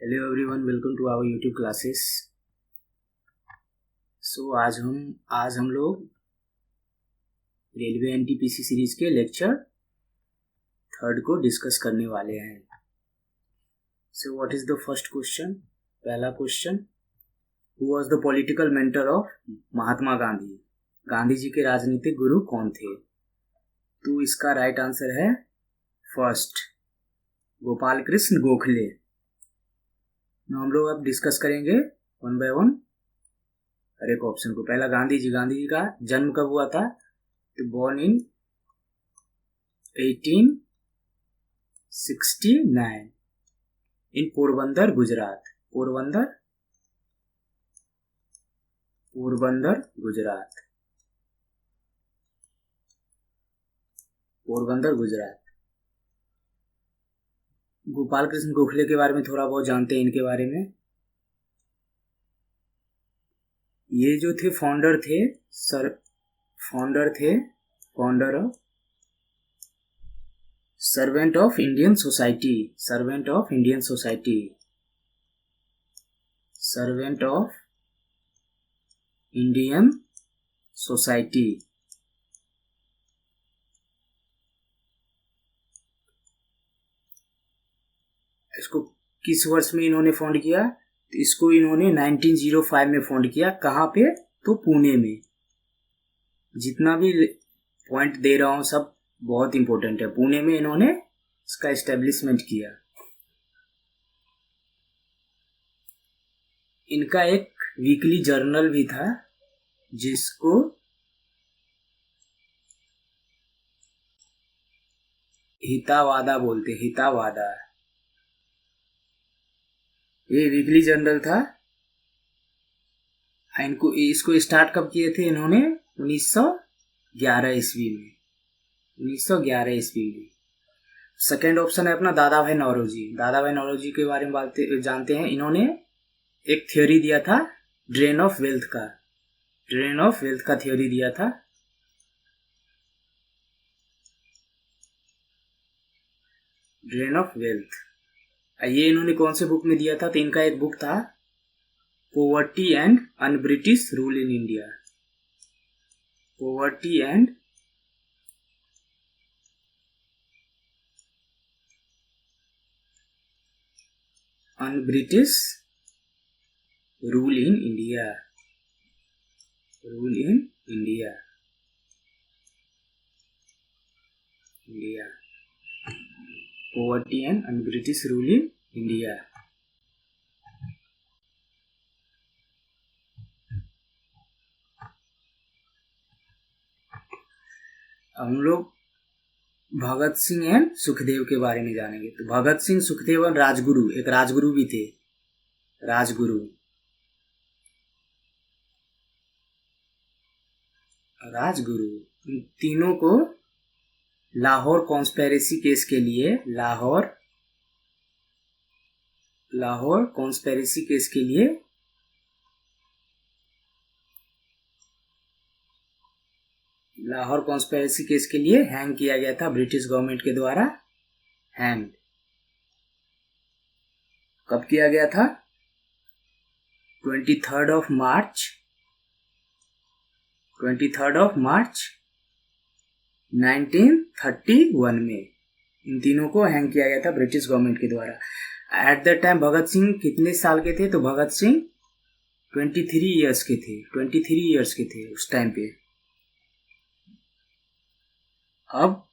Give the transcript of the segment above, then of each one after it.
Hello everyone, welcome to our YouTube classes. आज हम लोग रेलवे एनटीपीसी सीरीज के लेक्चर 3 को डिस्कस करने वाले हैं। So what is the first question? पहला question, who was the political mentor of Mahatma Gandhi? Gandhi ji के राजनीतिक गुरु कौन थे? तो इसका राइट आंसर है फर्स्ट, गोपाल कृष्ण गोखले। हम लोग अब डिस्कस करेंगे वन बाय वन हर एक ऑप्शन को। पहला, गांधी जी का जन्म कब हुआ था? तो बॉर्न इन 1869 इन पोरबंदर, गुजरात। पोरबंदर गुजरात। गोपाल कृष्ण गोखले के बारे में थोड़ा बहुत जानते हैं इनके बारे में। ये जो थे founder of servant of Indian society. इसको किस वर्ष में इन्होंने फाउंड किया? तो इसको इन्होंने 1905 में फाउंड किया। कहाँ पे? तो पुणे में। जितना भी पॉइंट दे रहा हूं सब बहुत इंपॉर्टेंट है। पुणे में इन्होंने इसका एस्टेब्लिशमेंट किया। इनका एक वीकली जर्नल भी था जिसको हितावादा बोलते। ये वीकली जर्नल था। इसको स्टार्ट कब किए थे इन्होंने? 1911 ईस्वी में। सेकेंड ऑप्शन है अपना दादा भाई नौरोजी के बारे में जानते हैं। इन्होंने एक थ्योरी दिया था ड्रेन ऑफ वेल्थ का थ्योरी दिया था। ड्रेन ऑफ वेल्थ ये इन्होंने कौन से बुक में दिया था? तो इनका एक बुक था poverty and un-British rule in India. Poverty and un-British rule in India. Poverty and un-British rule in India. हम लोग भगत सिंह एंड सुखदेव के बारे में जानेंगे। तो भगत सिंह, सुखदेव और एक राजगुरु भी थे। राजगुरु तीनों को लाहौर कॉन्स्पिरेसी केस के लिए हैंग किया गया था ब्रिटिश गवर्नमेंट के द्वारा। हैंग कब किया गया था? 23rd ऑफ मार्च 1931 में इन तीनों को हैंग किया गया था ब्रिटिश गवर्नमेंट के द्वारा। At the time Bhagat Singh कितने साल के थे? तो भगत सिंह 23 इयर्स के थे उस टाइम पे। अब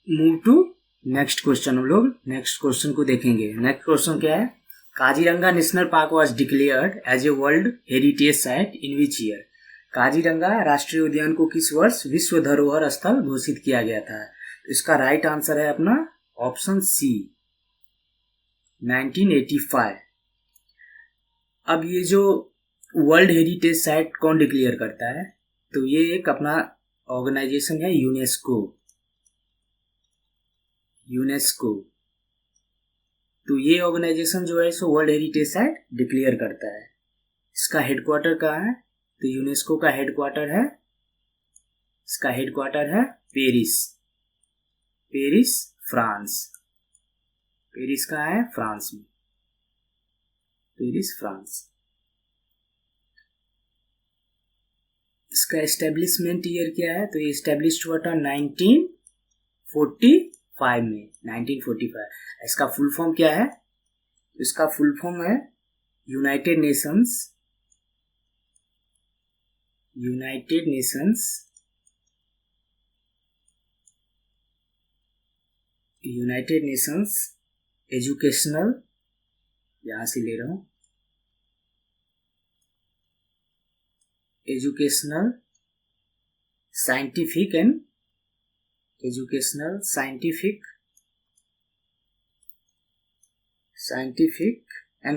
मूव टू नेक्स्ट क्वेश्चन। हम लोग नेक्स्ट क्वेश्चन को देखेंगे। नेक्स्ट क्वेश्चन क्या है? Kaziranga national park was declared as a world heritage site in which year? Kaziranga राष्ट्रीय उद्यान को किस वर्ष विश्व धरोहर स्थल घोषित किया गया था? इसका राइट आंसर है अपना ऑप्शन सी, 1985। अब ये जो वर्ल्ड हेरिटेज साइट कौन डिक्लेयर करता है? तो ये एक अपना ऑर्गेनाइजेशन है, यूनेस्को। तो ये ऑर्गेनाइजेशन जो है so world heritage site declare करता है। इसका हेडक्वार्टर कहाँ है? तो यूनेस्को का हेडक्वार्टर है पेरिस, फ्रांस। पेरिस कहाँ है? फ्रांस में। Paris France. इसका एस्टेब्लिशमेंट ईयर क्या है? तो ये एस्टेब्लिश हुआ था 1945 में, 1945। इसका फुल फॉर्म क्या है? इसका फुल फॉर्म है यूनाइटेड नेशंस एजुकेशनल, यहां से ले रहा हूं, educational scientific and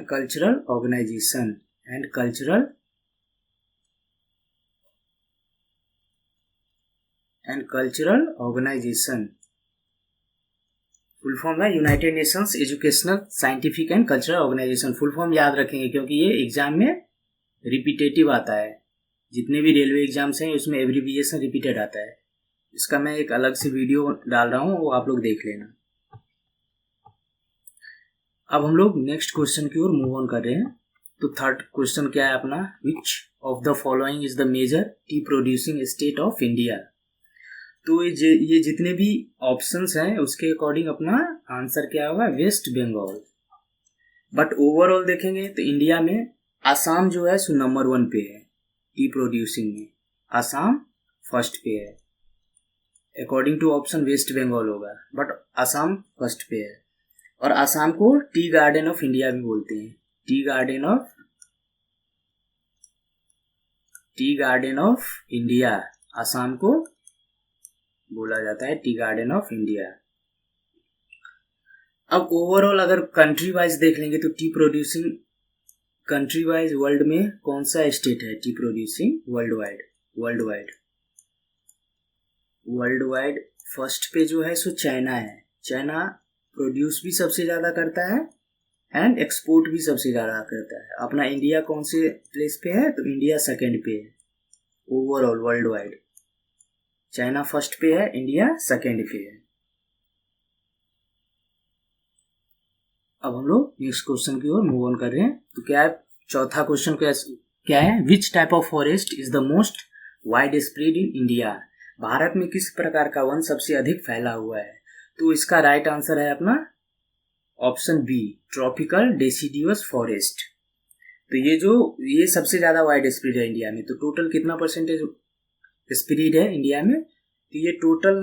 cultural organisation full form है United Nations educational scientific and cultural organisation. Full form याद रखेंगे क्योंकि ये एग्जाम में रिपीटेटिव आता है। जितने भी रेलवे एग्जाम्स हैं उसमें एब्रिविएशन रिपीटेड आता है। इसका मैं एक अलग से वीडियो डाल रहा हूँ, वो आप लोग देख लेना। अब हम लोग नेक्स्ट क्वेश्चन की ओर मूव ऑन कर रहे हैं। तो थर्ड क्वेश्चन क्या है अपना? Which of the following is the major tea producing state of India? तो ये जितने भी ऑप्शंस हैं उसके अकॉर्डिंग अपना आंसर क्या होगा? वेस्ट बंगाल। बट ओवरऑल देखेंगे तो इंडिया में आसाम जो है सो नंबर 1 पे है टी प्रोड्यूसिंग में। आसाम फर्स्ट पे है। According to option West Bengal होगा, बट आसाम फर्स्ट पे है। और आसाम को टी गार्डन ऑफ इंडिया भी बोलते हैं। Tea garden of India Assam को बोला जाता है, टी गार्डन ऑफ इंडिया। अब ओवरऑल अगर कंट्री वाइज देख लेंगे तो T producing country wise world में कौन सा स्टेट है T producing world wide first पे जो है सो चाइना है। चाइना प्रोड्यूस भी सबसे ज्यादा करता है एंड एक्सपोर्ट भी सबसे ज्यादा करता है। अपना इंडिया कौन से प्लेस पे है? तो इंडिया सेकंड पे है overall world wide. China first पे है, इंडिया सेकंड पे है। अब हम लोग नेक्स्ट क्वेश्चन की ओर मूव ऑन कर रहे हैं। तो क्या है चौथा क्वेश्चन? क्या है? Which type of forest is the most wide spread in India? Bharat में किस प्रकार का वन सबसे अधिक फैला हुआ है? तो इसका राइट आंसर है अपना option B, tropical deciduous forest. तो ये सबसे ज्यादा वाइड स्प्रेड है इंडिया में। तो टोटल कितना परसेंटेज स्प्रेड है इंडिया में? तो ये टोटल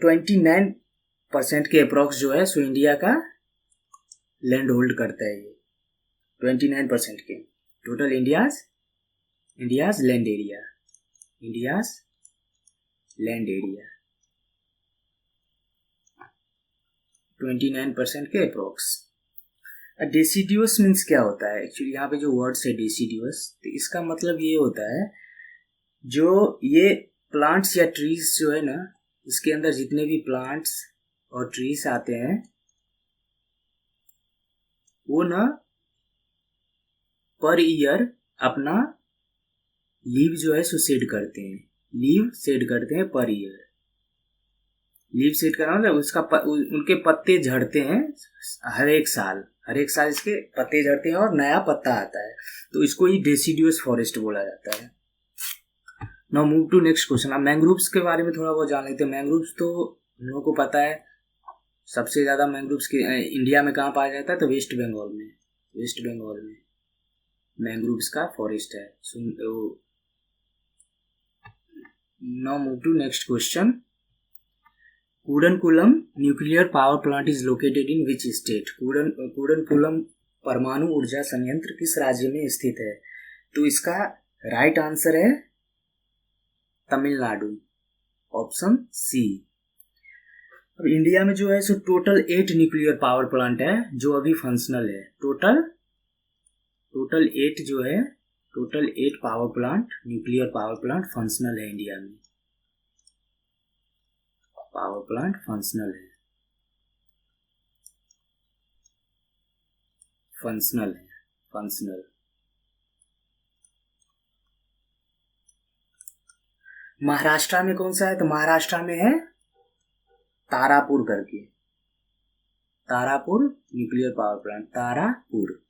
29% के अप्रॉक्स जो है सो इंडिया का लैंड होल्ड करता है। ये 29% के टोटल इंडियाज लैंड एरिया 29% के अप्रॉक्स। डेसिडियस मीन्स क्या होता है? एक्चुअली यहाँ पे जो वर्ड्स है डेसिडियस, तो इसका मतलब ये होता है जो ये प्लांट्स या ट्रीज जो है ना, इसके अंदर जितने भी प्लांट्स और ट्रीज आते हैं वो ना पर ईयर अपना लीव जो है सो शेड करते हैं पर ईयर। लीव शेड करना मतलब उनके पत्ते झड़ते हैं हर एक साल इसके पत्ते झड़ते हैं और नया पत्ता आता है। तो इसको ही डेसिडियस फॉरेस्ट बोला जाता है। Now move to next question. अब मैंग्रोव्स के बारे में थोड़ा बहुत जान लेते हैं। मैंग्रोव्स तो हम लोगों को पता है सबसे ज्यादा मैंग्रोव्स के इंडिया में कहाँ पाया जाता है? तो वेस्ट बंगाल में मैंग्रोव्स का फॉरेस्ट है। Now move to next question. Kudankulam nuclear power plant is located in which state? Kudankulam परमाणु ऊर्जा संयंत्र किस राज्य में स्थित है? तो इसका राइट आंसर है तमिलनाडु, ऑप्शन सी। अब इंडिया में जो है so total 8 nuclear power plant है जो अभी फंक्शनल है। टोटल 8 जो है, total 8 nuclear power plant functional है इंडिया में। पावर प्लांट फंक्शनल है। महाराष्ट्र में कौन सा है? तो महाराष्ट्र में है तारापुर करके। Tarapur nuclear power plant, Tarapur.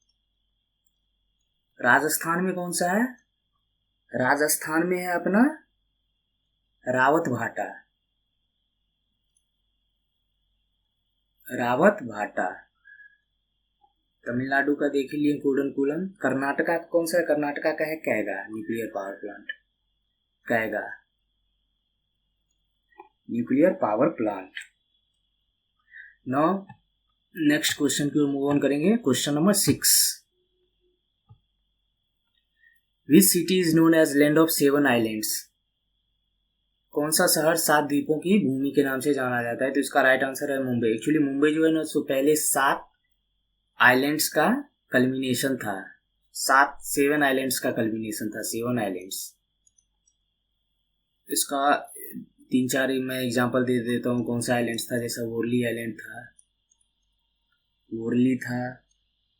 Rajasthan में कौन सा है? राजस्थान में है अपना रावत भाटा, रावत भाटा। तमिलनाडु का देख लिए कूडनकुलम। कर्नाटका का कौन सा है? कर्नाटका का है Kaiga nuclear power plant, Kaiga nuclear power plant. Now next question की ओर मूव ऑन करेंगे। Question number 6, which city is known as land of 7 islands? कौन सा शहर 7 द्वीपों की भूमि के नाम से जाना जाता है? तो इसका राइट आंसर है मुंबई। एक्चुअली मुंबई जो है ना, सो पहले 7 आइलैंड्स का कल्मिनेशन था, 7 आइलैंड्स का कल्मिनेशन था, 7 आइलैंड्स। इसका 3-4 मैं एग्जांपल दे देता हूँ कौन सा आइलैंड्स था। जैसा वोरली आइलैंड था, वोरली था।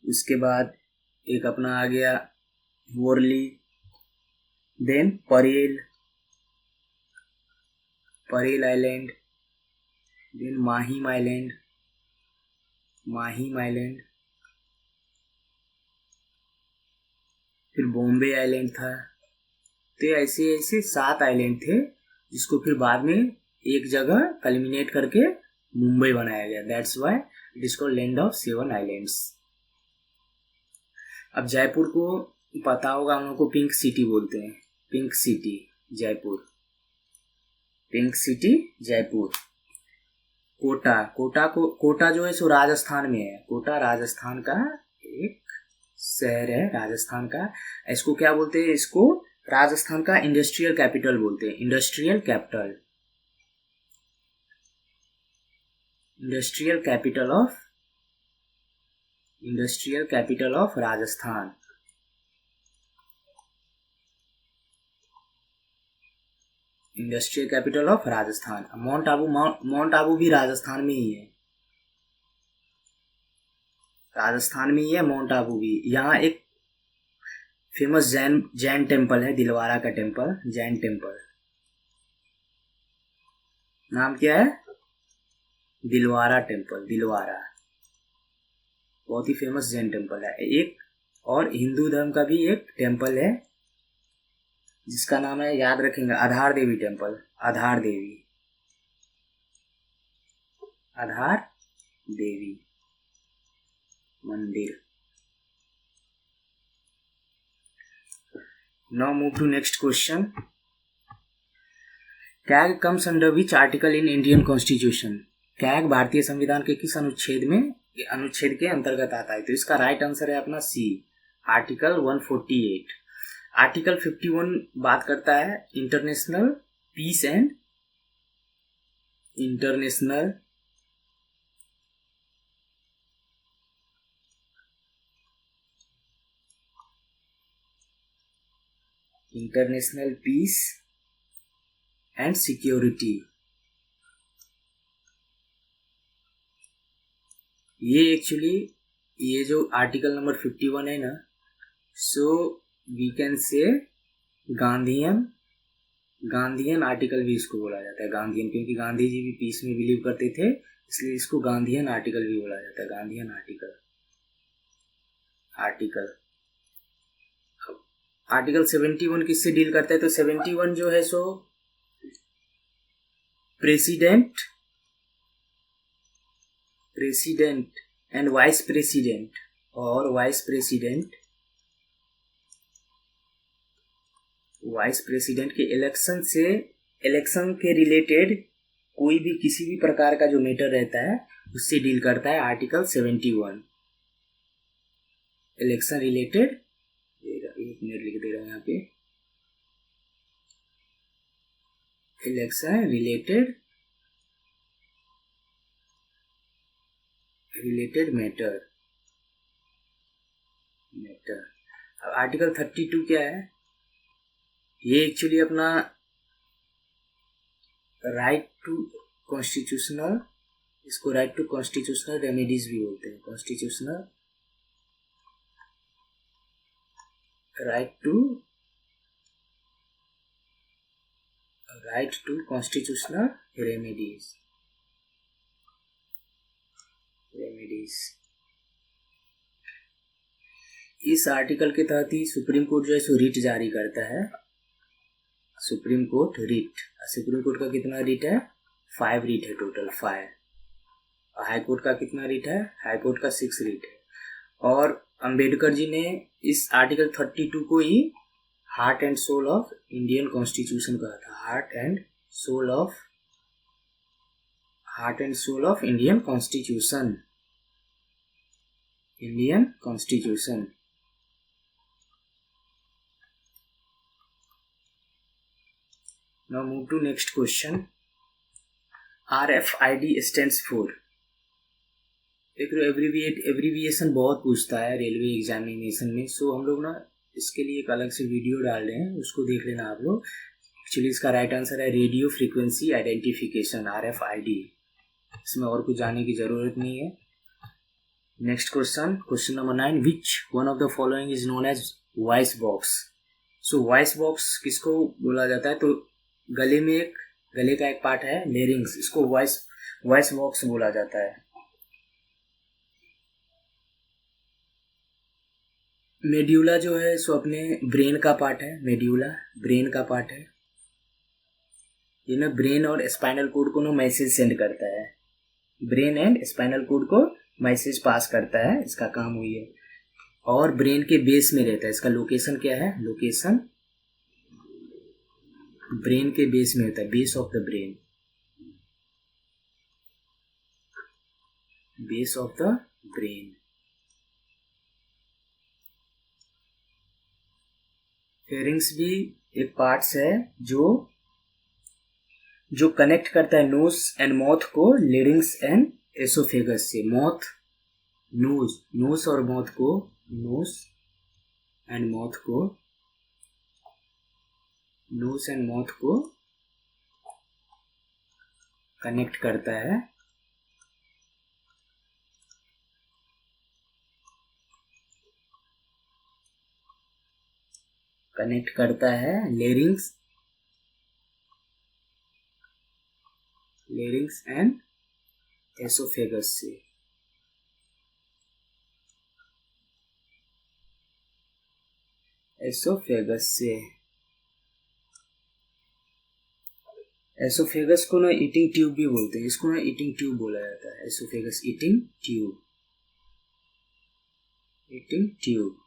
उसके बाद एक अपना आ गया Worli, then Parel, Parel island, then Mahim island, Mahim island, फिर बॉम्बे आइलैंड था। तो ऐसे ऐसे 7 आइलैंड थे, जिसको फिर बाद में एक जगह कल्मिनेट करके मुंबई बनाया गया। That's why it is called land of 7 islands. अब जयपुर को पता होगा हम लोग को पिंक सिटी बोलते हैं, pink city Jaipur, pink city Jaipur. Kota, Kota जो है सो राजस्थान में है। कोटा राजस्थान का एक शहर है, राजस्थान का। इसको क्या बोलते हैं? इसको राजस्थान का इंडस्ट्रियल कैपिटल बोलते हैं, industrial capital, industrial capital of Rajasthan. Industrial capital of Rajasthan. Mount Abu भी राजस्थान में ही है, राजस्थान में ही है माउंट आबू भी। यहाँ एक फेमस जैन टेम्पल है, दिलवारा का टेम्पल, जैन टेम्पल। नाम क्या है? दिलवारा टेम्पल, दिलवारा। बहुत ही फेमस जैन टेम्पल है एक। और हिंदू धर्म का भी एक टेम्पल है, जिसका नाम है, याद रखेंगे, आधार देवी टेम्पल, आधार देवी, आधार देवी मंदिर। Now move to next question. CAG comes under which article in Indian constitution? CAG भारतीय संविधान के किस अनुच्छेद के अंतर्गत आता है? तो इसका राइट आंसर है अपना सी, आर्टिकल 148। आर्टिकल 51 बात करता है international peace and international peace and security. ये एक्चुअली ये जो आर्टिकल नंबर 51 है ना, so we can say Gandhian article भी इसको बोला जाता है, गांधीयन, क्योंकि गांधी जी भी पीस में बिलीव करते थे, इसलिए इसको गांधीयन आर्टिकल भी बोला जाता है, गांधीयन आर्टिकल। आर्टिकल 71 किससे डील करता है? तो 71 जो है सो प्रेसिडेंट एंड वाइस प्रेसिडेंट और वाइस प्रेसिडेंट के इलेक्शन के रिलेटेड कोई भी किसी भी प्रकार का जो मैटर रहता है उससे डील करता है आर्टिकल 71। इलेक्शन रिलेटेड, एक मिनट लिख दे रहा हूं यहाँ पे, इलेक्शन रिलेटेड मैटर। अब आर्टिकल 32 क्या है? ये एक्चुअली अपना राइट टू कॉन्स्टिट्यूशनल, इसको राइट टू कॉन्स्टिट्यूशनल रेमेडीज भी बोलते हैं, constitutional right to constitutional remedies. Remedies. इस आर्टिकल के तहत ही सुप्रीम कोर्ट जो है सो रिट जारी करता है। Supreme court writ, supreme court का कितना रिट है? 5 रिट है टोटल, 5। हाई कोर्ट का कितना रिट है? हाई कोर्ट का 6 रिट है। और अंबेडकर जी ने इस आर्टिकल 32 को ही heart and soul of Indian constitution कहा था। Heart and soul of Indian constitution, Indian constitution. Now move to next question. RFID stands for, abbreviation बहुत पूछता है रेलवे एग्जामिनेशन में, सो हम लोग ना इसके लिए एक अलग से वीडियो डाल रहे हैं, उसको देख लेना आप लोग। एक्चुअली इसका राइट आंसर है रेडियो फ्रीक्वेंसी आइडेंटिफिकेशन, RFID। इसमें और कुछ जाने की जरूरत नहीं है। Next question number 9, which one of the following is known as voice box. So voice box किसको बोला जाता है? तो गले का एक पार्ट है लेरिंग्स, इसको वॉइस बॉक्स बोला जाता है। मेड्यूला जो है सो अपने ब्रेन का पार्ट है, मेड्यूला ब्रेन का पार्ट है। ये ना ब्रेन और स्पाइनल कोड को ना मैसेज सेंड करता है, ब्रेन एंड स्पाइनल कोड को मैसेज पास करता है, इसका काम हुई है। और ब्रेन के बेस में रहता है, इसका लोकेशन क्या है? लोकेशन ब्रेन के बेस में होता है, base of the brain, base of the brain. Pharynx भी एक पार्ट्स है जो कनेक्ट करता है नोज एंड माउथ को लेरिंग्स एंड एसोफेगस से। नोज और माउथ को, नोज एंड माउथ को कनेक्ट करता है, लेरिंग्स एंड एसोफेगस से। एसोफेगस को ना ईटिंग ट्यूब भी बोलते हैं, इसको ना ईटिंग ट्यूब बोला जाता है। एसोफेगस ईटिंग ट्यूब,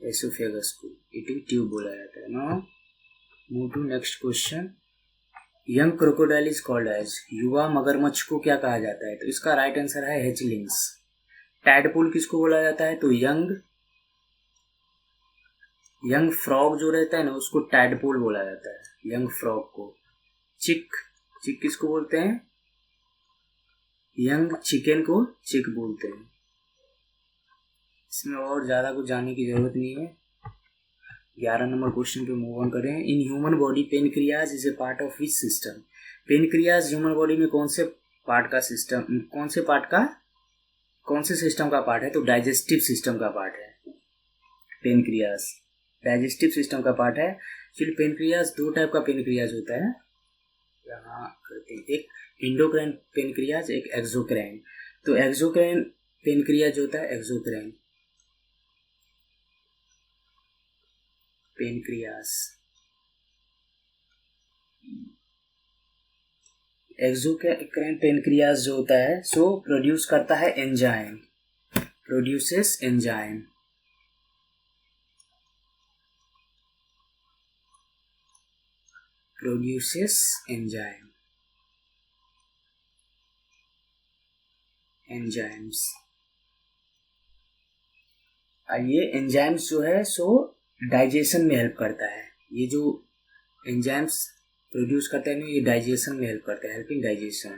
एसोफेगस को ईटिंग ट्यूब बोला जाता है। Now move to next question. Young crocodile is called as, युवा मगरमच्छ को क्या कहा जाता है? तो इसका राइट आंसर है हैचलिंग्स। टैडपूल किसको बोला जाता है? तो यंग फ्रॉग जो रहता है ना उसको टैडपूल बोला जाता है, यंग फ्रॉग को। चिक किसको बोलते हैं? यंग चिकन को चिक बोलते हैं। इसमें और ज्यादा कुछ जानने की जरूरत नहीं है। 11 नंबर क्वेश्चन पे मूव ऑन करें। In human body pancreas is a part of which system? Pancreas human body में कौन से सिस्टम का पार्ट है? तो डाइजेस्टिव सिस्टम का पार्ट है। पेनक्रियाज डाइजेस्टिव सिस्टम का पार्ट है। एक्चुअली पेनक्रियाज 2 टाइप का पेनक्रियाज होता है, यहाँ करते हैं, एक इंडोक्राइन पेनक्रियाज, एक एक्सोक्राइन। तो एक्सोक्राइन पेनक्रियाज होता है, एक्सोक्राइन पेनक्रियाज। एक्सोक्राइन पेनक्रियाज जो होता है सो प्रोड्यूस करता है एंजाइम, प्रोड्यूसेस एंजाइम। एंजाइम्स। ये एंजाइम्स जो है सो डाइजेशन में हेल्प करता है। ये जो एंजाइम्स प्रोड्यूस करता है ना ये डाइजेशन में हेल्प करता है, हेल्पिंग डाइजेशन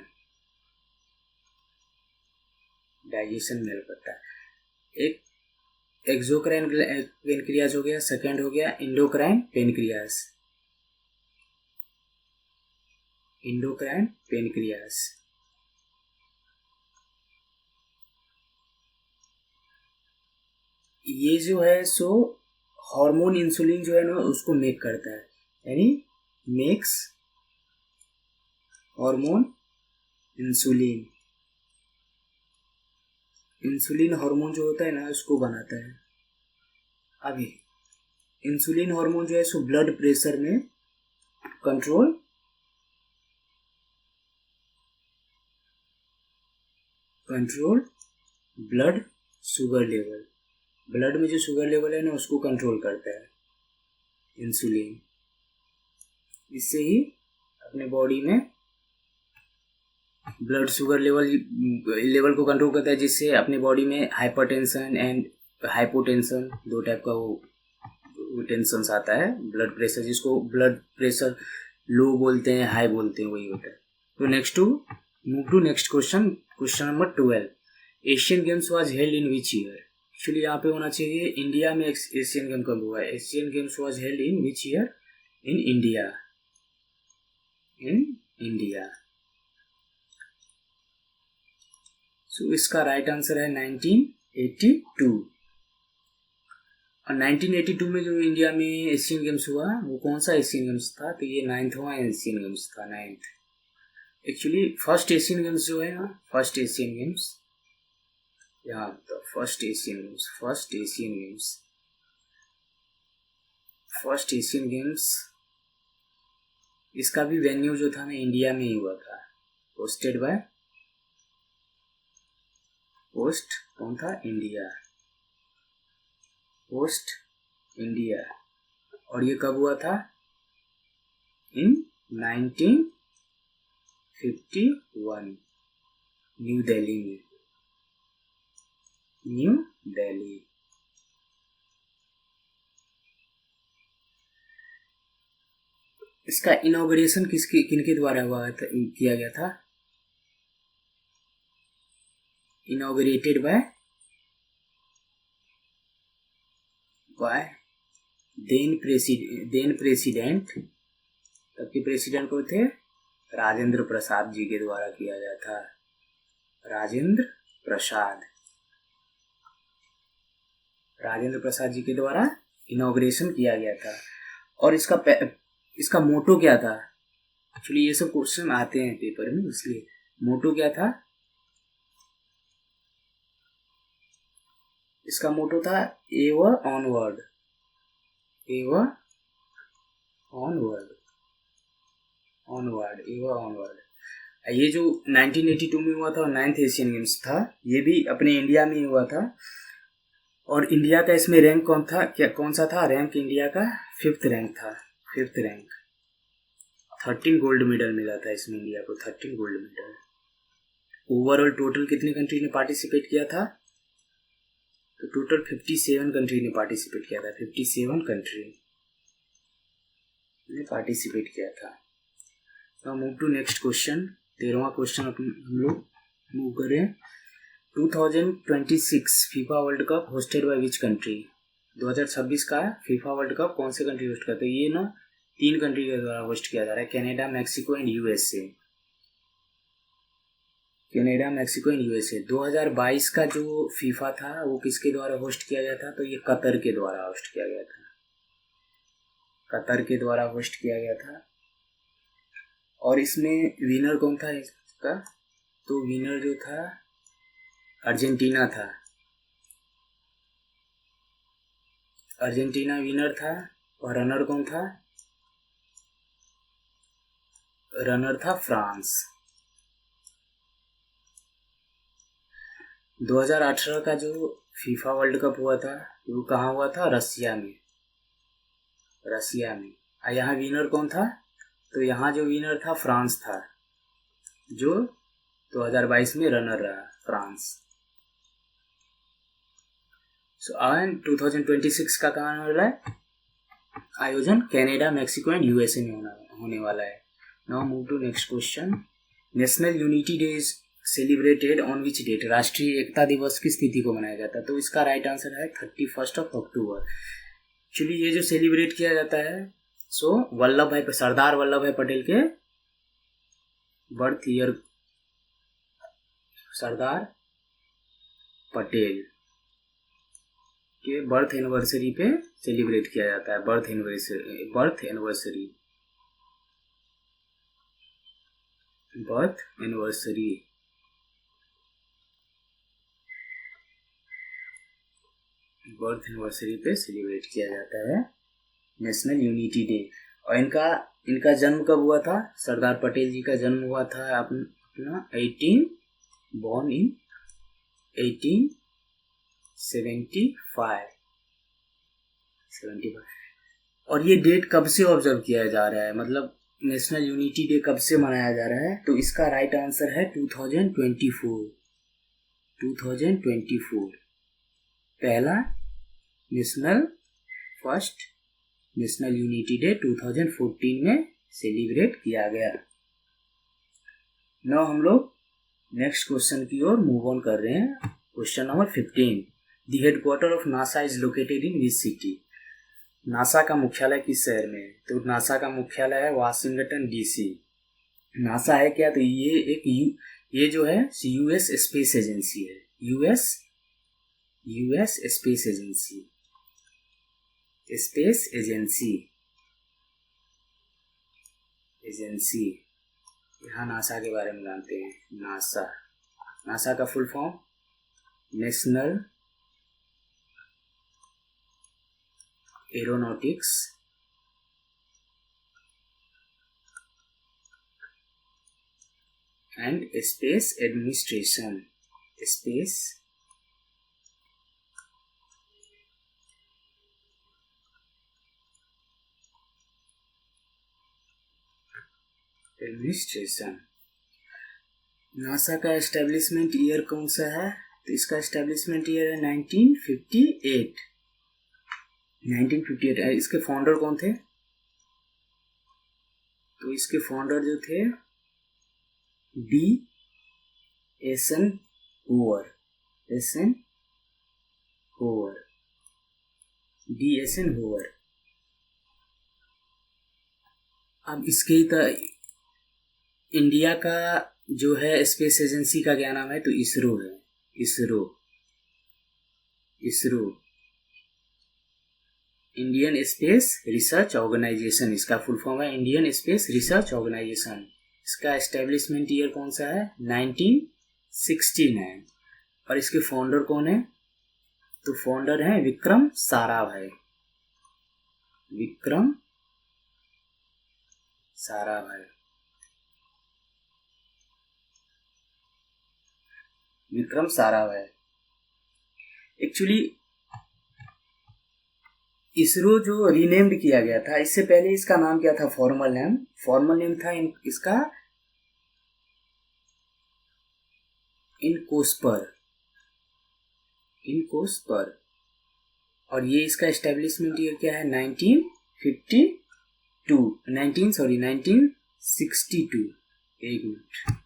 में हेल्प करता है। एक एक्सोक्राइन पेनक्रियाज हो गया, सेकेंड हो गया इंडोक्राइन पेनक्रियाज। ये जो है सो हार्मोन इंसुलिन जो है ना उसको मेक करता है, यानी makes hormone insulin. Insulin hormone जो होता है ना उसको बनाता है। अभी इंसुलिन हार्मोन जो है सो ब्लड प्रेशर में control blood sugar level, blood में जो शुगर लेवल है ना उसको कंट्रोल करता है इंसुलिन। इससे ही अपने बॉडी में ब्लड शुगर लेवल को कंट्रोल करता है, जिससे अपने बॉडी में हाइपरटेंशन एंड हाइपोटेंशन दो टाइप का वो टेंशन आता है। ब्लड प्रेशर, जिसको ब्लड प्रेशर लो बोलते हैं, हाई बोलते हैं, वही होता है। तो move to next question, question number 12। Asian games was held in which year? Actually यहाँ पे होना चाहिए इंडिया में एशियन गेम कब हुआ है। Asian games was held in which year? In India. So इसका राइट आंसर है 1982। और 1982 में जो इंडिया में एशियन गेम्स हुआ वो कौन सा एशियन गेम्स था? तो ये 9वां एशियन गेम्स था, 9th। Actually first Asian games जो है ना, फर्स्ट एशियन गेम्स यहाँ तो फर्स्ट एशियन गेम्स इसका भी वेन्यू जो था ना इंडिया में ही हुआ था। होस्टेड बाय कौन था? इंडिया। और ये कब हुआ था? इन 1951 न्यू दिल्ली। इसका इनॉग्रेशन किनके द्वारा किया गया था? इनॉग्रेटेड बाय देन प्रेसिडेंट, तब के प्रेसिडेंट को थे राजेंद्र प्रसाद जी के द्वारा किया गया था। राजेंद्र प्रसाद जी के द्वारा इनॉग्रेशन किया गया था। और इसका मोटो क्या था? एक्चुअली ये सब क्वेश्चन आते हैं पेपर में, इसलिए मोटो क्या था? इसका मोटो था एवर ऑनवर्ड। ये जो 1982 में हुआ था और 9th एशियन गेम्स था, ये भी अपने इंडिया में ही हुआ था। और इंडिया का इसमें रैंक कौन सा था? रैंक इंडिया का 5th रैंक था। 5th rank. 13 गोल्ड मेडल मिला था इसमें इंडिया को, 13 गोल्ड मेडल। ओवरऑल टोटल कितने कंट्री ने पार्टिसिपेट किया था? तो टोटल 57 कंट्री ने पार्टिसिपेट किया था। 57 कंट्री ने पार्टिसिपेट किया था। तो मूव टू नेक्स्ट क्वेश्चन, 13वां क्वेश्चन हम लोग मूव करें। 2026 FIFA world cup hosted by which country? 2026 का फीफा वर्ल्ड कप कौन से कंट्री होस्ट करते हैं? ये ना 3 कंट्री के द्वारा होस्ट किया जा रहा है, कनाडा, मैक्सिको एंड यूएसए। 2022 का जो फीफा था वो किसके द्वारा होस्ट किया गया था? तो ये कतर के द्वारा होस्ट किया गया था। और इसमें विनर कौन था इसका? तो विनर जो था अर्जेंटीना था। अर्जेंटीना विनर था। और रनर कौन था? रनर था फ्रांस। 2018 का जो फीफा वर्ल्ड कप हुआ था वो कहाँ हुआ था? रसिया में। यहाँ विनर कौन था? तो यहाँ जो विनर था फ्रांस था, जो 2022 में रनर रहा, फ्रांस। सो 2026 का कहाँ होने वाला है आयोजन? कनाडा, मैक्सिको एंड यूएसए में होने वाला है। Now move to next question. National unity day is celebrated on which date? राष्ट्रीय एकता दिवस किस तिथि को मनाया जाता है? तो इसका राइट आंसर है 31 अक्टूबर। एक्चुअली ये जो सेलिब्रेट किया जाता है सो सरदार वल्लभ भाई पटेल के बर्थ ईयर, सरदार पटेल के बर्थ एनिवर्सरी पे सेलिब्रेट किया जाता है। Birth anniversary. बर्थ एनिवर्सरी पे सेलिब्रेट किया जाता है नेशनल यूनिटी डे। और इनका जन्म कब हुआ था? सरदार पटेल जी का जन्म हुआ था अपना 1875। और ये डेट कब से ऑब्जर्व किया जा रहा है, मतलब नेशनल यूनिटी डे कब से मनाया जा रहा है? तो इसका राइट आंसर है 2024। पहला फर्स्ट नेशनल यूनिटी डे 2014 में सेलिब्रेट किया गया। नाउ हम लोग नेक्स्ट क्वेश्चन की ओर मूव ऑन कर रहे हैं। Question number 15, the headquarter of NASA is located in which city? NASA का मुख्यालय किस शहर में है? तो नासा का मुख्यालय है वाशिंगटन डीसी। नासा है क्या? तो ये जो है यूएस स्पेस एजेंसी है। US space agency. यहाँ नासा के बारे में जानते हैं। नासा का full form national aeronautics and space administration. NASA का एस्टेब्लिशमेंट ईयर कौन सा है? तो इसका एस्टेब्लिशमेंट ईयर है 1958। इसके फाउंडर कौन थे? तो इसके फाउंडर जो थे डी एसन होवर। अब इसके इंडिया का जो है स्पेस एजेंसी का क्या नाम है? तो इसरो है। ISRO Indian Space Research Organisation, इसका फुल फॉर्म है इंडियन स्पेस रिसर्च ऑर्गेनाइजेशन। इसका एस्टेब्लिशमेंट ईयर कौन सा है? 1969। और इसके फाउंडर कौन है? तो फाउंडर है विक्रम साराभाई। एक्चुअली इसरो जो रीनेम्ड किया गया था, इससे पहले इसका नाम क्या था? फॉर्मल नेम था इसका इनकोस्पर। और ये इसका एस्टेब्लिशमेंट ईयर क्या है? 1962। एक मिनट,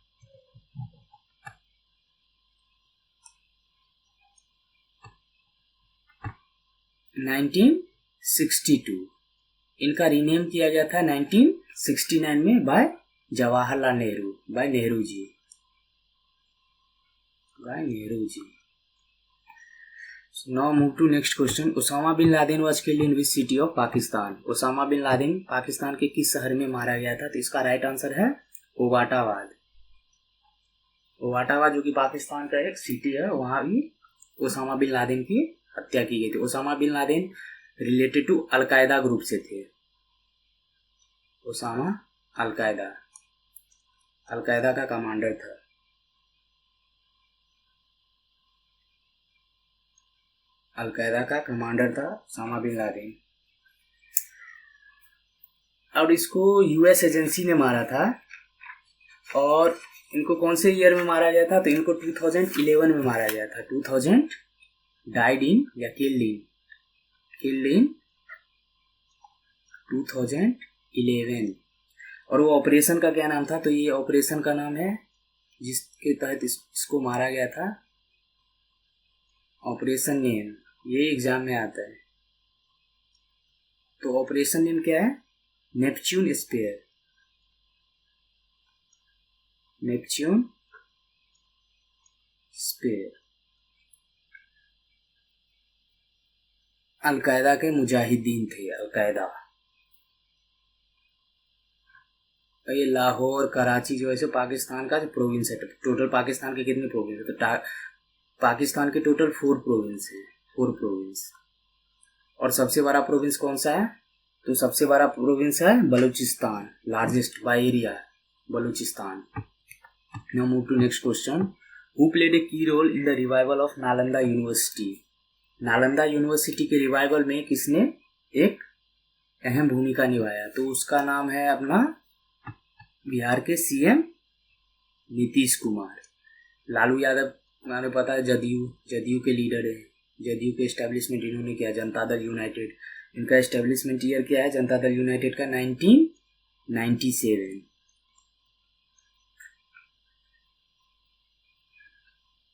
1962। इनका रीनेम किया गया था 1969 में by Jawaharlal Nehru, by Nehru ji. Now move to next question. Osama bin Laden was killed in which city of Pakistan? Osama bin Laden Pakistan के किस शहर में मारा गया था? तो इसका राइट आंसर है ओबाटाबाद जो कि पाकिस्तान का एक सिटी है। वहां भी ओसामा बिन लादेन की हत्या की गई थी। Osama bin Laden related to al Qaeda group से थे। ओसामा अलकायदा का कमांडर था। Osama bin Laden. और इसको यूएस एजेंसी ने मारा था। और इनको कौन से ईयर में मारा गया था? तो इनको 2011 में मारा गया था। 2000 डाइड इन या किल्ड इन 2011। और वो ऑपरेशन का क्या नाम था? तो ये ऑपरेशन का नाम है जिसके तहत इसको मारा गया था। ऑपरेशन नेम ये एग्जाम में आता है। तो ऑपरेशन नेम क्या है? Neptune spare. अलकायदा के मुजाहिदीन थे। अलकायदा ये लाहौर कराची जो है पाकिस्तान का जो प्रोविंस है। टोटल पाकिस्तान के कितने प्रोविंस है? तो पाकिस्तान के टोटल 4 प्रोविंस है। और सबसे बड़ा प्रोविंस कौन सा है? तो सबसे बड़ा प्रोविंस है Balochistan, largest by area Balochistan. Now move to next question. Who played a key role in the revival of Nalanda university? Nalanda university के रिवाइवल में किसने एक अहम भूमिका निभाया? तो उसका नाम है अपना बिहार के सीएम नीतीश कुमार। लालू यादव हमें पता है जदयू के लीडर है। जदयू के एस्टेब्लिशमेंट इन्होंने किया, जनता दल यूनाइटेड। इनका एस्टेब्लिशमेंट ईयर क्या है जनता दल यूनाइटेड का? 1997।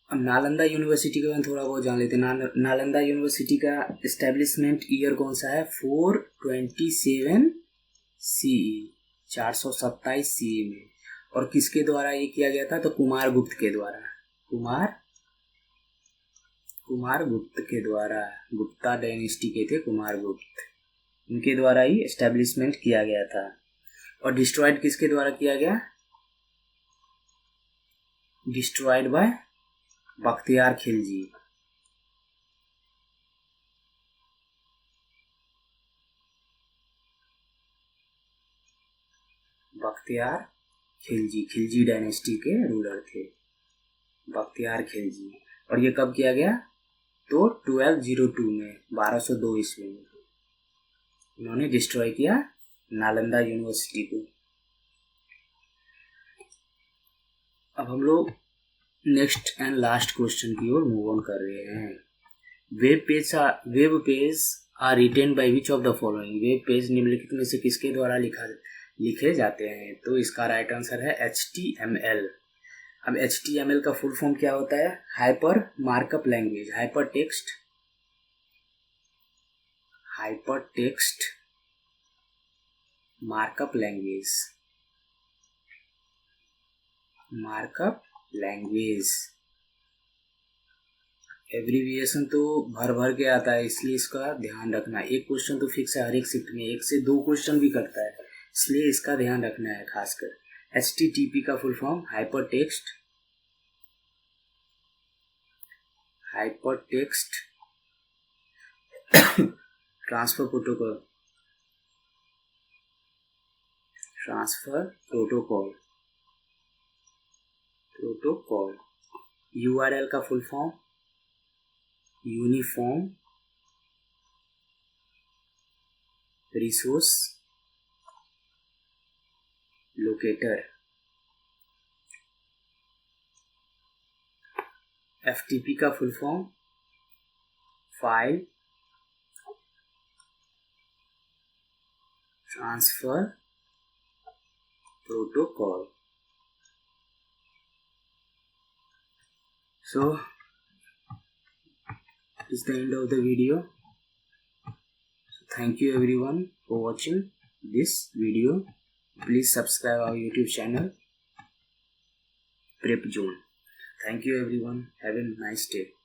अब नालंदा यूनिवर्सिटी के बारे में थोड़ा बहुत जान लेते हैं। नालंदा यूनिवर्सिटी का एस्टेब्लिशमेंट ईयर कौन सा है? 427 CE, 427 CE में। और किसके द्वारा ये किया गया था? तो कुमार गुप्त के द्वारा। कुमार गुप्त के द्वारा, गुप्ता डायनेस्टी के थे कुमार गुप्त, इनके द्वारा ही एस्टेब्लिशमेंट किया गया था। और डिस्ट्रॉयड किसके द्वारा किया गया? Destroyed by Bakhtiyar Khilji. Bakhtiyar Khilji dynasty के रूलर थे बख्तियार खिलजी। और ये कब किया गया? तो 1202 में, 1202 ईस्वी में इन्होंने डिस्ट्रॉय किया नालंदा यूनिवर्सिटी को। अब हम लोग नेक्स्ट एंड लास्ट क्वेश्चन की ओर मूव ऑन कर रहे हैं। Web page are written by which of the following? Web page निम्नलिखित में से किसके द्वारा लिखे जाते हैं? तो इसका राइट आंसर है HTML। अब HTML का फुल फॉर्म क्या होता है? Hyper markup language, hyper text markup language. Abbreviation तो भर भर के आता है, इसलिए इसका ध्यान रखना। एक क्वेश्चन तो फिक्स है हर एक शिफ्ट में, 1 से 2 क्वेश्चन भी करता है, इसलिए इसका ध्यान रखना है खासकर। HTTP का full form hyper text transfer protocol. URL का full form uniform resource locator. FTP का full form file transfer protocol. So is the end of the video. So thank you everyone for watching this video. Please subscribe our YouTube channel Prep Zone. Thank you everyone. Have a nice day.